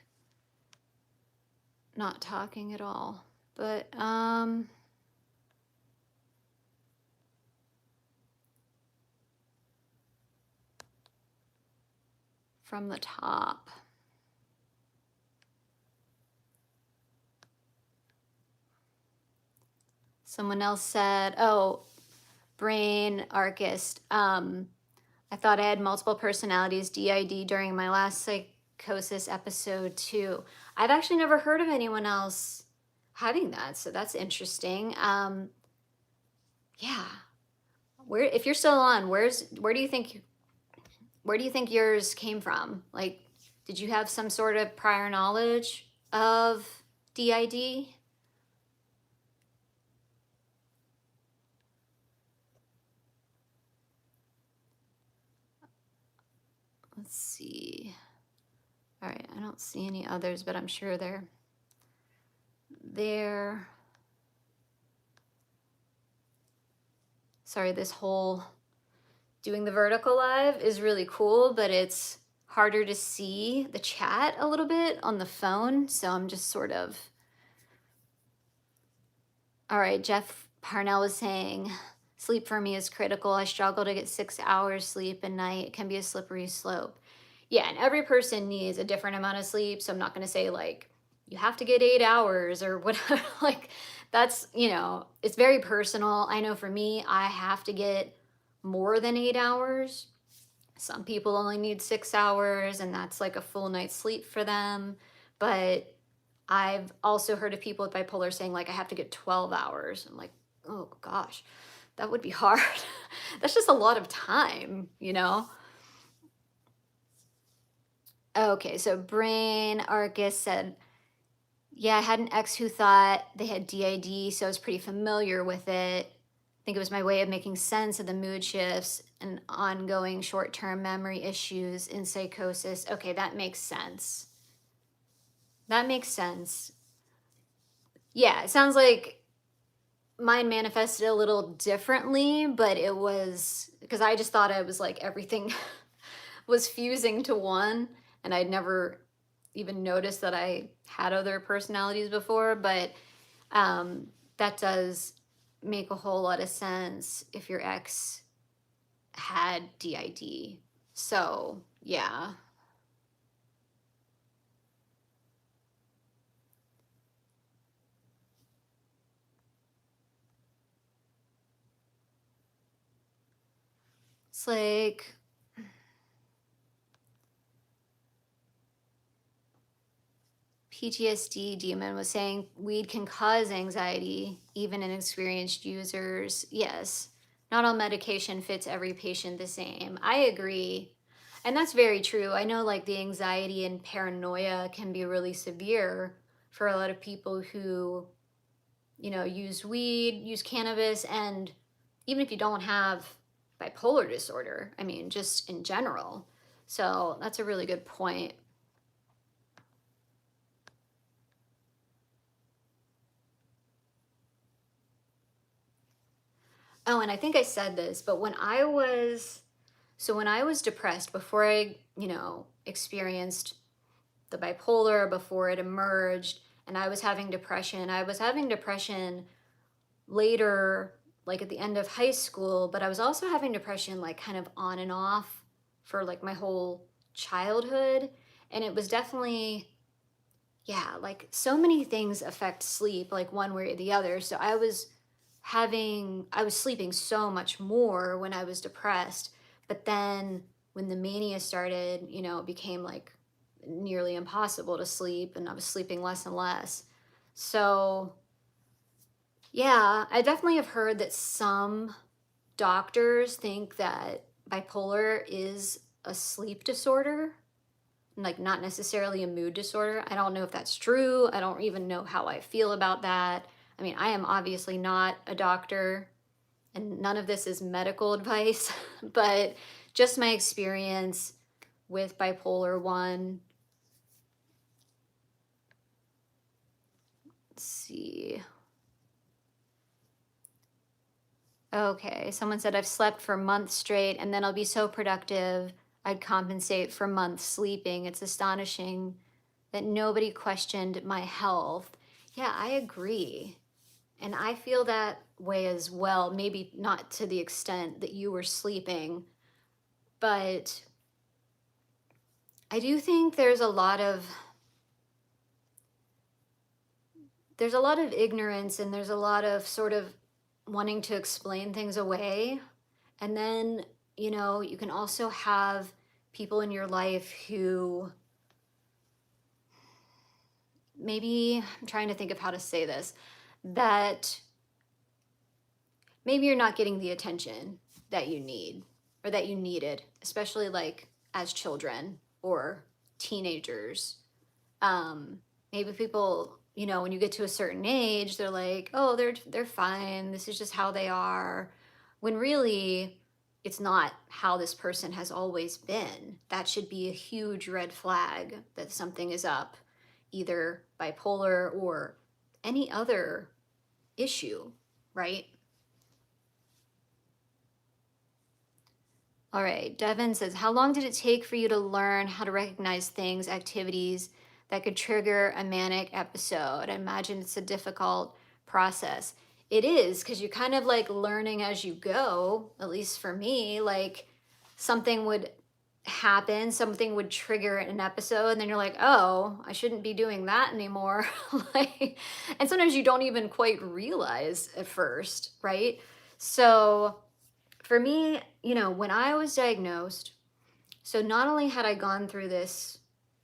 not talking at all. But from the top. Someone else said, oh, brain archist. I thought I had multiple personalities, DID, during my last psychosis episode too. I've actually never heard of anyone else having that, so that's interesting. Yeah. If you're still on, where do you think yours came from? Like, did you have some sort of prior knowledge of DID? Let's see. All right, I don't see any others, but I'm sure they're there. Sorry, this whole doing the vertical live is really cool, but it's harder to see the chat a little bit on the phone, so I'm just sort of... All right, Jeff Parnell was saying, sleep for me is critical. I struggle to get 6 hours sleep a night. It can be a slippery slope. Yeah, and every person needs a different amount of sleep, so I'm not going to say like you have to get 8 hours or whatever. Like that's, it's very personal. I know for me, I have to get more than 8 hours. Some people only need 6 hours, and that's like a full night's sleep for them. But I've also heard of people with bipolar saying like I have to get 12 hours. I'm like, oh gosh, that would be hard. That's just a lot of time, Okay, so Brain Arcus said, yeah, I had an ex who thought they had DID, so I was pretty familiar with it. I think it was my way of making sense of the mood shifts and ongoing short-term memory issues in psychosis. Okay, that makes sense. That makes sense. Yeah, it sounds like mine manifested a little differently, but it was because I just thought it was like everything was fusing to one, and I'd never even noticed that I had other personalities before, but that does make a whole lot of sense if your ex had DID. So, yeah. It's like PTSD Demon was saying weed can cause anxiety, even in experienced users. Yes, not all medication fits every patient the same. I agree. And that's very true. I know like the anxiety and paranoia can be really severe for a lot of people who, use weed, use cannabis, and even if you don't have bipolar disorder, I mean, just in general. So that's a really good point. Oh, and I think I said this, but when I was depressed before I, experienced the bipolar, before it emerged, and I was having depression later, like at the end of high school, but I was also having depression like kind of on and off for like my whole childhood. And it was definitely, yeah, like so many things affect sleep, like one way or the other. So I was sleeping so much more when I was depressed, but then when the mania started, you know, it became like nearly impossible to sleep, and I was sleeping less and less. So, yeah, I definitely have heard that some doctors think that bipolar is a sleep disorder, like not necessarily a mood disorder. I don't know if that's true. I don't even know how I feel about that. I mean, I am obviously not a doctor, and none of this is medical advice, but just my experience with bipolar 1. Let's see. Okay, someone said I've slept for months straight and then I'll be so productive. I'd compensate for months sleeping. It's astonishing that nobody questioned my health. Yeah, I agree. And I feel that way as well. Maybe not to the extent that you were sleeping, but I do think there's a lot of ignorance, and there's a lot of sort of wanting to explain things away. And then, you know, you can also have people in your life who, maybe, I'm trying to think of how to say this, that maybe you're not getting the attention that you need or that you needed, especially like as children or teenagers. Maybe people, you know, when you get to a certain age, they're like, oh, they're fine. This is just how they are. When really, it's not how this person has always been. That should be a huge red flag that something is up, either bipolar or any other issue, right? All right, Devin says, how long did it take for you to learn how to recognize things, activities that could trigger a manic episode? I imagine it's a difficult process. It is, because you're kind of like learning as you go, at least for me. Like something would happen, something would trigger an episode, and then you're like, oh, I shouldn't be doing that anymore. Like, and sometimes you don't even quite realize at first, right? So, for me, you know, when I was diagnosed, so not only had I gone through this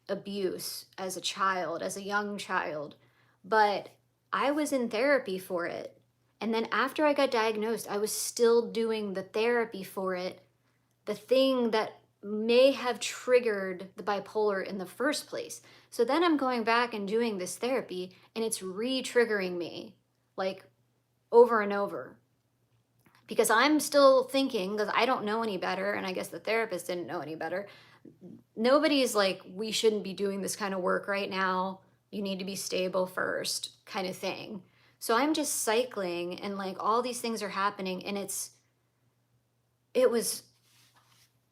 abuse as a child, as a young child, but I was in therapy for it. And then after I got diagnosed, I was still doing the therapy for it, the thing that may have triggered the bipolar in the first place. So then I'm going back and doing this therapy, and it's re-triggering me like over and over, because I'm still thinking, because I don't know any better, and I guess the therapist didn't know any better. Nobody's like, we shouldn't be doing this kind of work right now. You need to be stable first, kind of thing. So I'm just cycling, and like all these things are happening, and it was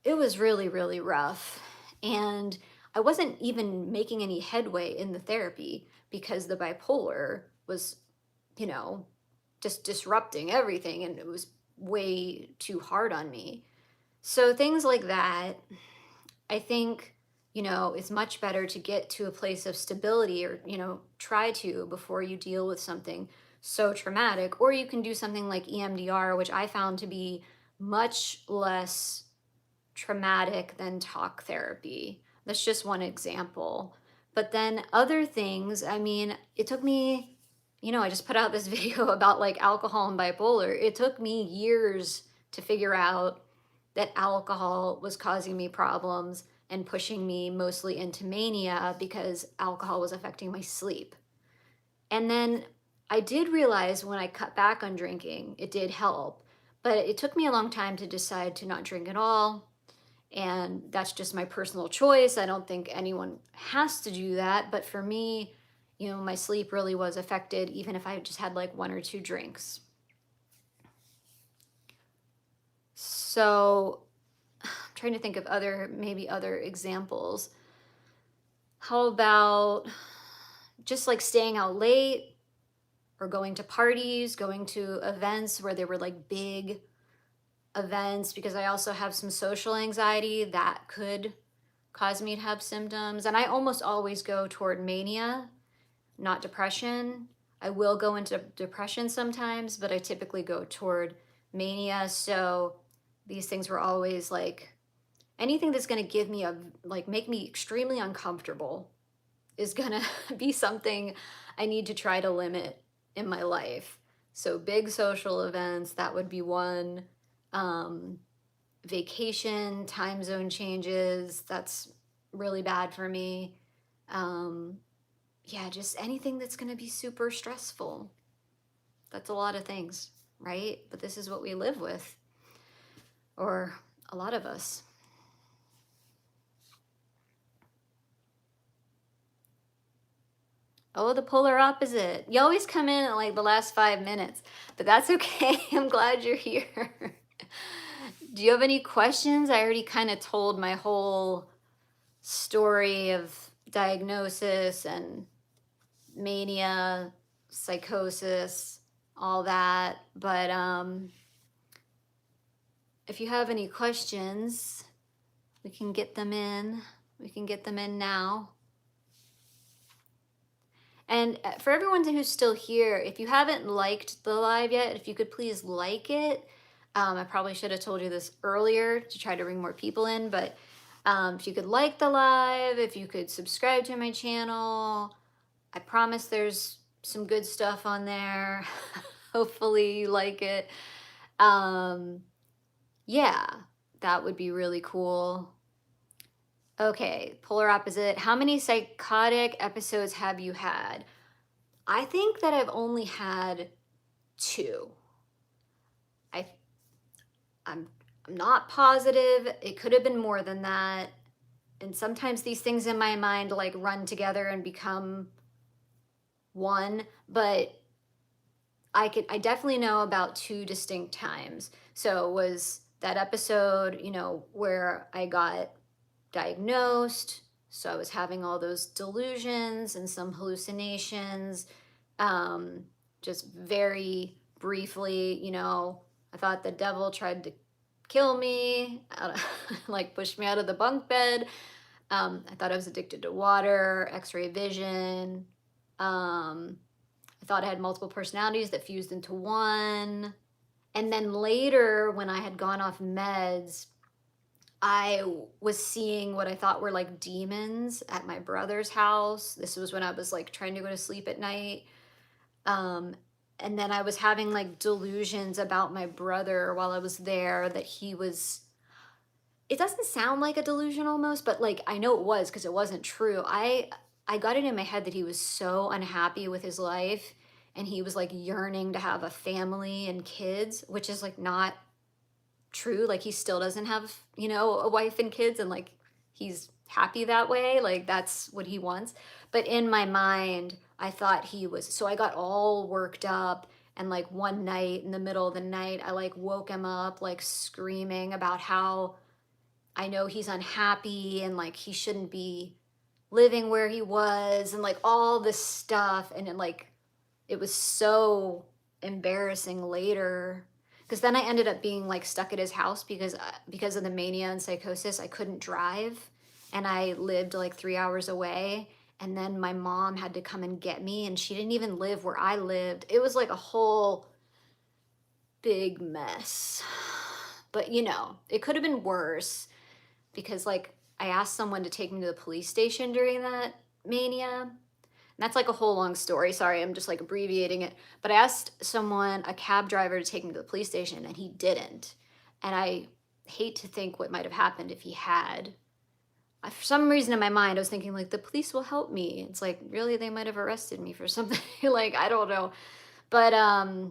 it was really, really rough. And I wasn't even making any headway in the therapy because the bipolar was, you know, just disrupting everything, and it was way too hard on me. So things like that, I think, you know, it's much better to get to a place of stability, or, you know, try to, before you deal with something so traumatic. Or you can do something like EMDR, which I found to be much less traumatic than talk therapy. That's just one example. But then other things, I mean, it took me, you know, I just put out this video about like alcohol and bipolar. It took me years to figure out that alcohol was causing me problems and pushing me mostly into mania, because alcohol was affecting my sleep. And then I did realize when I cut back on drinking, it did help. But it took me a long time to decide to not drink at all, and that's just my personal choice. I don't think anyone has to do that. But for me, you know, my sleep really was affected, even if I just had like one or two drinks. So I'm trying to think of maybe other examples. How about just like staying out late, or going to parties, going to events where there were like big events, because I also have some social anxiety that could cause me to have symptoms. And I almost always go toward mania, not depression. I will go into depression sometimes, but I typically go toward mania. So these things were always like anything that's going to give me make me extremely uncomfortable is going to be something I need to try to limit in my life. So big social events, that would be one. Vacation, time zone changes, that's really bad for me. Yeah, just anything that's going to be super stressful. That's a lot of things, right? But this is what we live with, or a lot of us. Oh, the polar opposite. You always come in at like the last 5 minutes, but that's okay. I'm glad you're here. Do you have any questions? I already kind of told my whole story of diagnosis and mania, psychosis, all that. But if you have any questions, we can get them in. We can get them in now. And for everyone who's still here, if you haven't liked the live yet, if you could please like it. I probably should have told you this earlier to try to bring more people in, but if you could like the live, if you could subscribe to my channel, I promise there's some good stuff on there. Hopefully you like it. Yeah, that would be really cool. Okay, polar opposite. How many psychotic episodes have you had? I think that I've only had 2. I'm not positive. It could have been more than that. And sometimes these things in my mind like run together and become one, but I definitely know about 2 distinct times. So it was that episode, where I got diagnosed. So I was having all those delusions and some hallucinations. Just very briefly, I thought the devil tried to kill me, like push me out of the bunk bed. I thought I was addicted to water, x-ray vision. I thought I had multiple personalities that fused into one. And then later, when I had gone off meds, I was seeing what I thought were like demons at my brother's house. This was when I was like trying to go to sleep at night. And then I was having like delusions about my brother while I was there, that he was, it doesn't sound like a delusion almost, but like I know it was because it wasn't true. I got it in my head that he was so unhappy with his life and he was like yearning to have a family and kids, which is like not true. Like he still doesn't have, a wife and kids, and like he's happy that way. Like that's what he wants. But in my mind, I thought he was, so I got all worked up. And like one night in the middle of the night, I like woke him up, like screaming about how I know he's unhappy and like he shouldn't be living where he was and like all this stuff. And it was so embarrassing later, because then I ended up being like stuck at his house because of the mania and psychosis. I couldn't drive and I lived like 3 hours away. And then my mom had to come and get me, and she didn't even live where I lived. It was like a whole big mess. But it could have been worse, because like I asked someone to take me to the police station during that mania. And that's like a whole long story. Sorry, I'm just like abbreviating it. But I asked someone, a cab driver, to take me to the police station, and he didn't. And I hate to think what might have happened if he had. For some reason in my mind, I was thinking like the police will help me. It's like, really, they might have arrested me for something. Like, I don't know. But I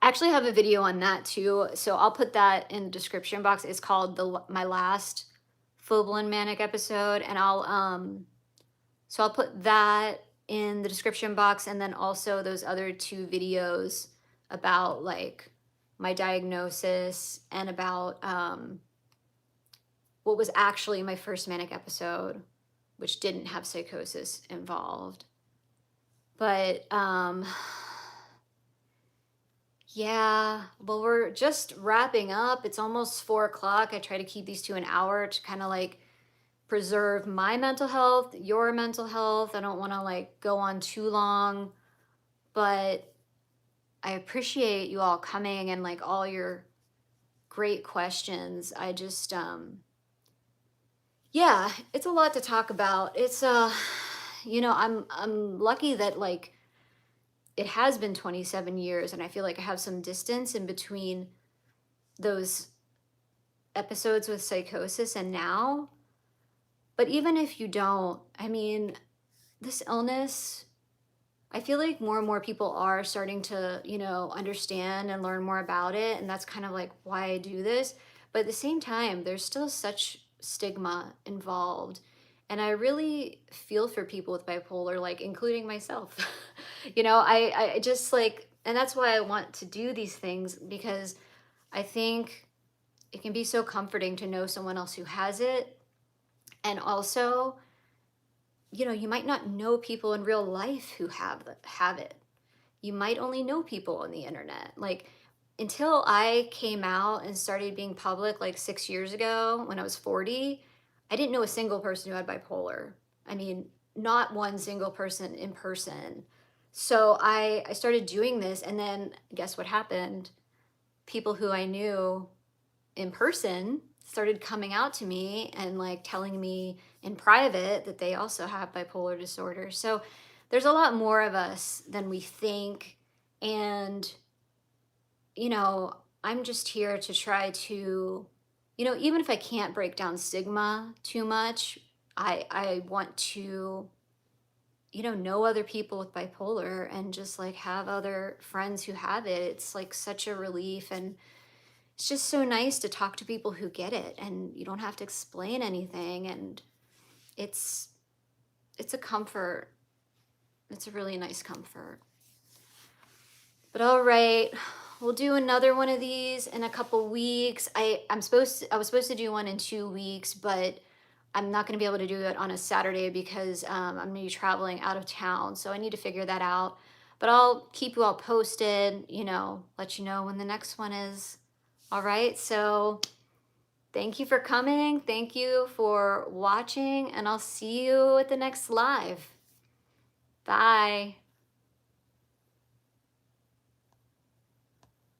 actually have a video on that too. So I'll put that in the description box. It's called my last full-blown manic episode. And so I'll put that in the description box, and then also those other 2 videos about like my diagnosis and about what was actually my first manic episode, which didn't have psychosis involved. But yeah, well, we're just wrapping up. It's almost 4 o'clock. I try to keep these to an hour to kind of like preserve my mental health, your mental health. I don't want to like go on too long, but I appreciate you all coming and like all your great questions. I just, Yeah, it's a lot to talk about. It's I'm lucky that like it has been 27 years and I feel like I have some distance in between those episodes with psychosis and now. But even if you don't, I mean, this illness, I feel like more and more people are starting to, understand and learn more about it. And that's kind of like why I do this. But at the same time, there's still such stigma involved. And I really feel for people with bipolar, like including myself. I just like, and that's why I want to do these things because I think it can be so comforting to know someone else who has it. And also, you might not know people in real life who have it. You might only know people on the internet. Like until I came out and started being public like 6 years ago when I was 40, I didn't know a single person who had bipolar. I mean, not one single person in person. So I started doing this and then guess what happened? People who I knew in person started coming out to me and like telling me in private that they also have bipolar disorder. So there's a lot more of us than we think. And, you know, I'm just here to try to, even if I can't break down stigma too much, I want to, know other people with bipolar and just like have other friends who have it. It's like such a relief and it's just so nice to talk to people who get it and you don't have to explain anything and it's it's a comfort. It's a really nice comfort. But all right, we'll do another one of these in a couple weeks. I was supposed to do one in 2 weeks, but I'm not going to be able to do it on a Saturday because I'm going to be traveling out of town. So I need to figure that out. But I'll keep you all posted, let you know when the next one is. All right. So thank you for coming. Thank you for watching, and I'll see you at the next live. Bye.